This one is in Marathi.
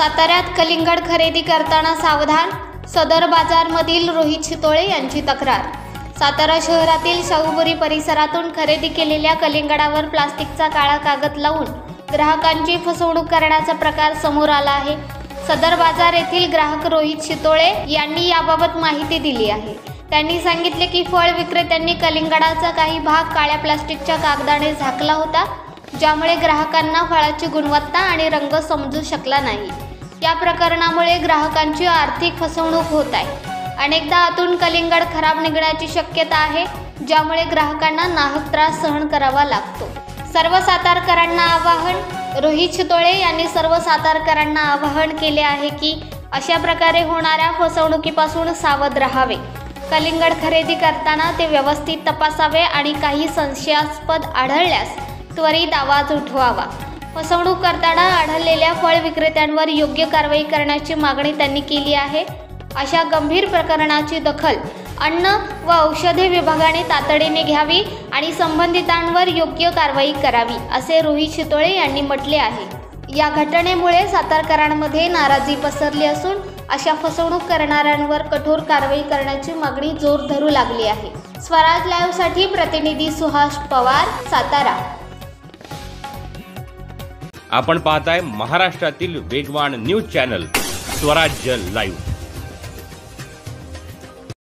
साताऱ्यात कलिंगड खरेदी करताना सावधान, सदर बाजारमधील रोहित चितोळे यांची तक्रार। सातारा शहरातील शाहूपुरी परिसरातून खरेदी केलेल्या कलिंगडावर प्लास्टिकचा काळा कागद लावून ग्राहकांची फसवणूक करण्याचा प्रकार समोर आला आहे। सदर बाजार येथील ग्राहक रोहित चितोळे यांनी याबाबत माहिती दिली आहे। त्यांनी सांगितले की फळ विक्रेत्यांनी कलिंगडाचा काही भाग काळ्या प्लास्टिकच्या कागदाने झाकला होता, ज्यामुळे ग्राहकांना फळाची गुणवत्ता आणि रंग समजू शकला नाही। या प्रकरणामुळे ग्राहकांची आर्थिक फसवणूक होत आहे। अनेकदा आतून कलिंगड खराब निघण्याची शक्यता आहे, ज्यामुळे ग्राहकांना नाहक त्रास सहन करावा लागतो। सर्व सातारकरांना आवाहन। रोहित चितोळे यांनी सर्व सातारकरांना आवाहन केले आहे की अशा प्रकारे होणाऱ्या फसवणुकीपासून सावध राहावे। कलिंगड खरेदी करताना ते व्यवस्थित तपासावे आणि काही संशयास्पद आढळल्यास त्वरित आवाज उठवावा। फसवणूक करताना आढळलेल्या फळ विक्रेत्यांवर योग्य कारवाई करण्याची मागणी त्यांनी केली आहे। अशा गंभीर प्रकरणाची दखल अन्न व औषधे विभागाने तातडीने घ्यावी आणि संबंधितांवर योग्य कारवाई करावी, असे रोहित चितोळे यांनी म्हटले आहे। या घटनेमुळे सातारकरांमध्ये नाराजी पसरली असून अशा फसवणूक करणाऱ्यांवर कठोर कारवाई करण्याची मागणी जोर धरू लागली आहे। स्वराज लाईव्ह साठी प्रतिनिधी सुहास पवार, सातारा। आपण पाहताय महाराष्ट्रातील वेगवान न्यूज चॅनल स्वराज्य लाईव्ह।